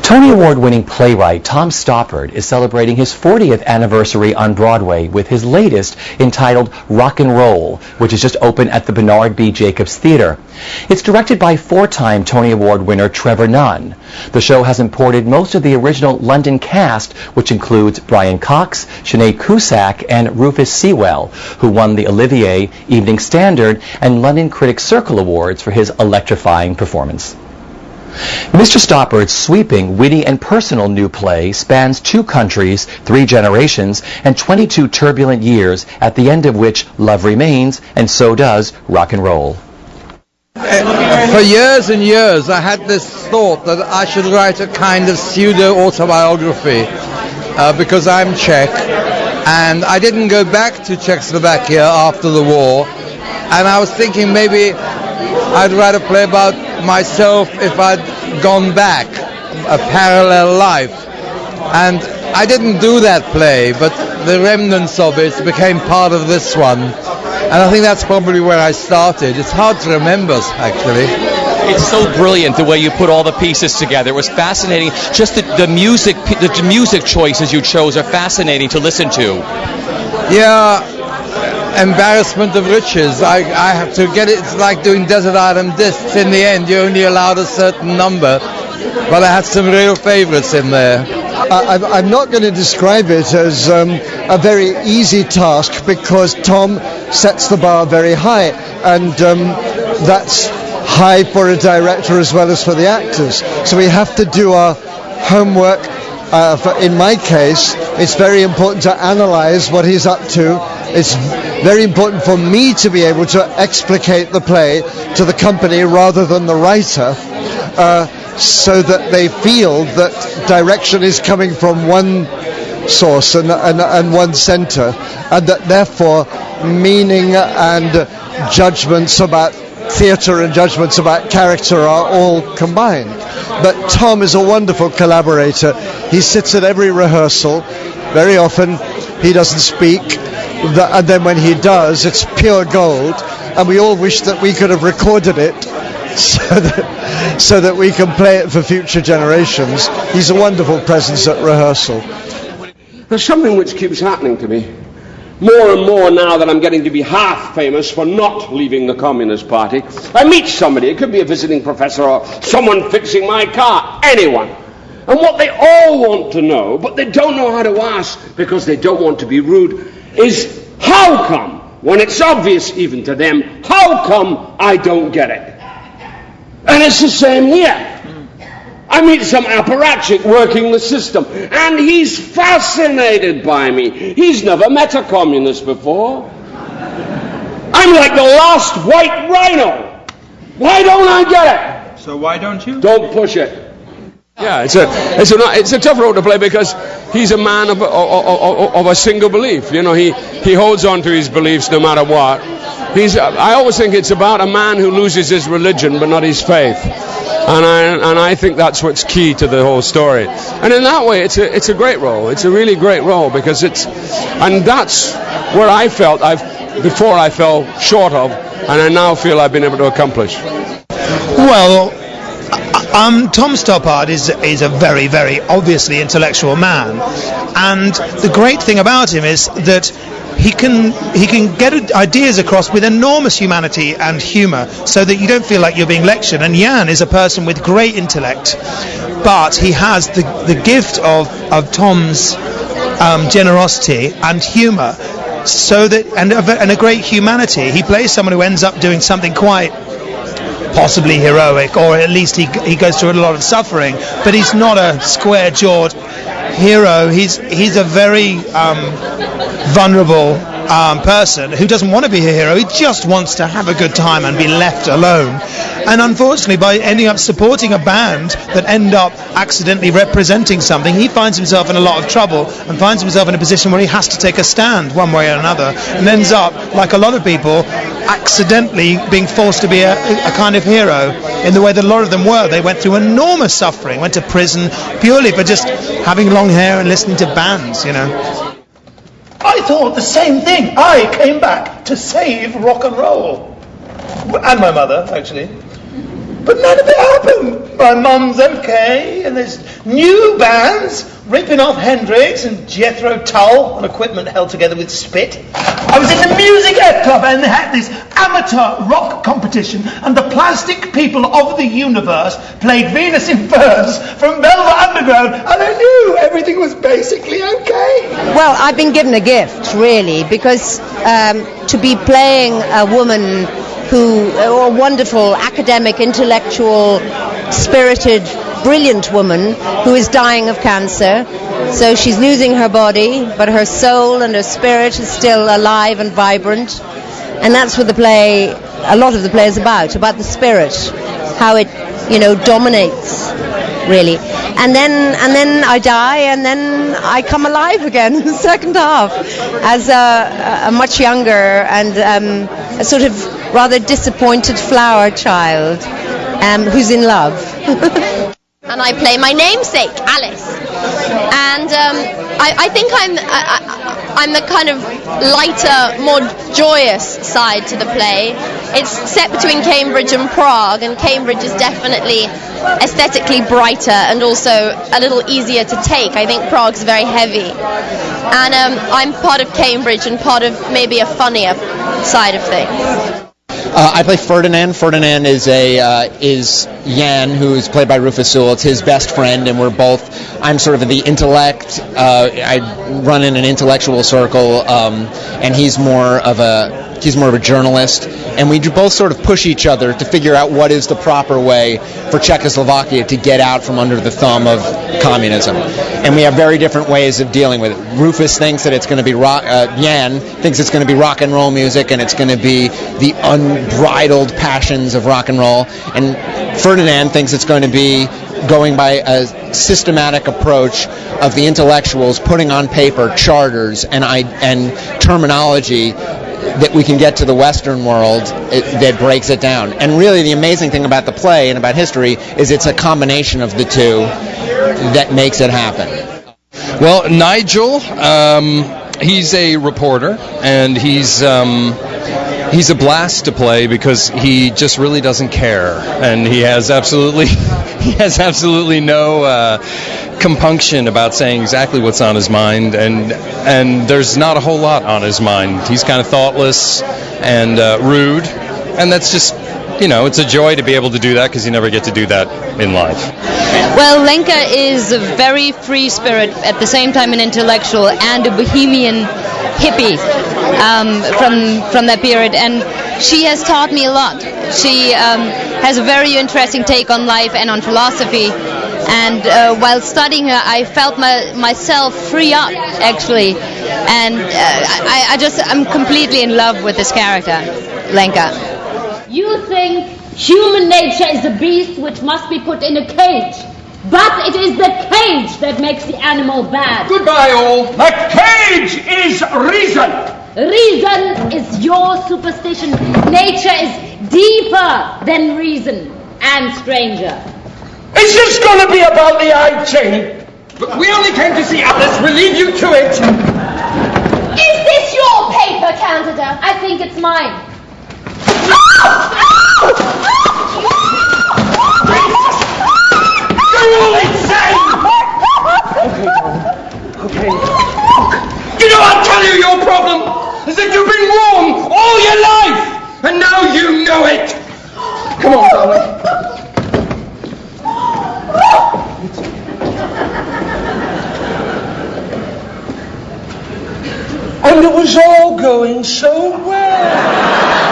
Tony Award-winning playwright Tom Stoppard is celebrating his 40th anniversary on Broadway with his latest entitled Rock and Roll, which is just opened at the Bernard B. Jacobs Theater. It's directed by four-time Tony Award winner Trevor Nunn. The show has imported most of the original London cast, which includes Brian Cox, Sinead Cusack, and Rufus Sewell, who won the Olivier, Evening Standard, and London Critics' Circle Awards for his electrifying performance. Mr. Stoppard's sweeping, witty, and personal new play spans 2 countries, 3 generations, and 22 turbulent years, at the end of which love remains, and so does rock and roll. For years and years, I had this thought that I should write a kind of pseudo-autobiography because I'm Czech, and I didn't go back to Czechoslovakia after the war, and I was thinking maybe I'd write a play about myself if I'd gone back, a parallel life. And I didn't do that play, but the remnants of it became part of this one. And I think that's probably where I started. It's hard to remember, actually. It's so brilliant the way you put all the pieces together. It was fascinating. Just the music choices you chose are fascinating to listen to. Yeah. Embarrassment of riches. I have to get it. It's like doing Desert Island Discs. In the end, you're only allowed a certain number. But I had some real favorites in there. I'm not going to describe it as a very easy task because Tom sets the bar very high, and that's high for a director as well as for the actors. So we have to do our homework. In my case, it's very important to analyze what he's up to. It's very important for me to be able to explicate the play to the company rather than the writer, so that they feel that direction is coming from one source and one center, and that therefore meaning and judgments about theatre and judgments about character are all combined. But Tom is a wonderful collaborator. He sits at every rehearsal. Very often he doesn't speak, and then when he does, it's pure gold, and we all wish that we could have recorded it so that we can play it for future generations. He's a wonderful presence at rehearsal. There's something which keeps happening to me. More and more now that I'm getting to be half famous for not leaving the Communist Party, I meet somebody, it could be a visiting professor or someone fixing my car, anyone. And what they all want to know, but they don't know how to ask because they don't want to be rude, is how come, when it's obvious even to them, how come I don't get it? And it's the same here. I meet some apparatchik working the system, and he's fascinated by me. He's never met a communist before. I'm like the last white rhino. Why don't I get it? So why don't you? Don't push it. Yeah, it's a tough role to play because he's a man of a single belief. You know, he holds on to his beliefs no matter what. I always think it's about a man who loses his religion but not his faith. And I think that's what's key to the whole story. And in that way, it's a great role. It's a really great role because and that's where I felt before I fell short of, and I now feel I've been able to accomplish. Well, Tom Stoppard is a very, very obviously intellectual man, and the great thing about him is that he can get ideas across with enormous humanity and humour, so that you don't feel like you're being lectured. And Jan is a person with great intellect, but he has the gift of Tom's generosity and humour, so that and a great humanity. He plays someone who ends up doing something quite possibly heroic, or at least he goes through a lot of suffering, but he's not a square-jawed hero. He's a very vulnerable person who doesn't want to be a hero. He just wants to have a good time and be left alone. And unfortunately, by ending up supporting a band that end up accidentally representing something, he finds himself in a lot of trouble and finds himself in a position where he has to take a stand one way or another, and ends up, like a lot of people, accidentally being forced to be a kind of hero in the way that a lot of them were. They went through enormous suffering, went to prison purely for just having long hair and listening to bands, you know. I thought the same thing. I came back to save rock and roll. And my mother, actually. but none of it happened. My mum's okay, and there's new bands ripping off Hendrix and Jethro Tull on equipment held together with spit. I was in the Music Ed Club, and they had this amateur rock competition, and the Plastic People of the Universe played Venus in Furs from Velvet Underground, and I knew everything was basically okay. Well, I've been given a gift, really, because to be playing a woman a wonderful academic, intellectual, spirited, brilliant woman who is dying of cancer. So she's losing her body, but her soul and her spirit is still alive and vibrant. And that's what a lot of the play is about the spirit, how it, dominates, really. And then I die, and then I come alive again in the second half as a much younger and a sort of rather disappointed flower child who's in love. And I play my namesake, Alice. And I think I'm the kind of lighter, more joyous side to the play. It's set between Cambridge and Prague, and Cambridge is definitely aesthetically brighter and also a little easier to take. I think Prague's very heavy. And I'm part of Cambridge and part of maybe a funnier side of things. I play Ferdinand. Ferdinand is Jan, who's played by Rufus Sewell. It's his best friend, and I'm sort of the intellect. I run in an intellectual circle, and he's more of a journalist. And we both sort of push each other to figure out what is the proper way for Czechoslovakia to get out from under the thumb of communism. And we have very different ways of dealing with it. Rufus thinks that it's going to be Jan thinks it's going to be rock and roll music, and it's going to be the unbridled passions of rock and roll. And Ferdinand thinks it's going to be going by a systematic approach of the intellectuals putting on paper charters and terminology that we can get to the Western world that breaks it down. And really the amazing thing about the play and about history is it's a combination of the two that makes it happen. Well, Nigel, he's a reporter, and he's a blast to play because he just really doesn't care, and he has absolutely no compunction about saying exactly what's on his mind, and there's not a whole lot on his mind. He's kind of thoughtless and rude, and that's just, it's a joy to be able to do that because you never get to do that in life. Well, Lenka is a very free spirit, at the same time an intellectual and a bohemian hippie from that period, and she has taught me a lot. She has a very interesting take on life and on philosophy, and while studying her I felt myself free up, actually, and I'm completely in love with this character, Lenka. You think human nature is a beast which must be put in a cage, but it is the cage that makes the animal bad. Goodbye, all. The cage is reason. Reason is your superstition. Nature is deeper than reason and stranger. Is this going to be about the eye chain? Look, we only came to see Alice. We'll leave you to it. Is this your paper, Candida? I think it's mine. You're all insane! Okay. You know, I'll tell you your problem is that you've been wrong all your life, and now you know it. Come on, darling. And it was all going so well.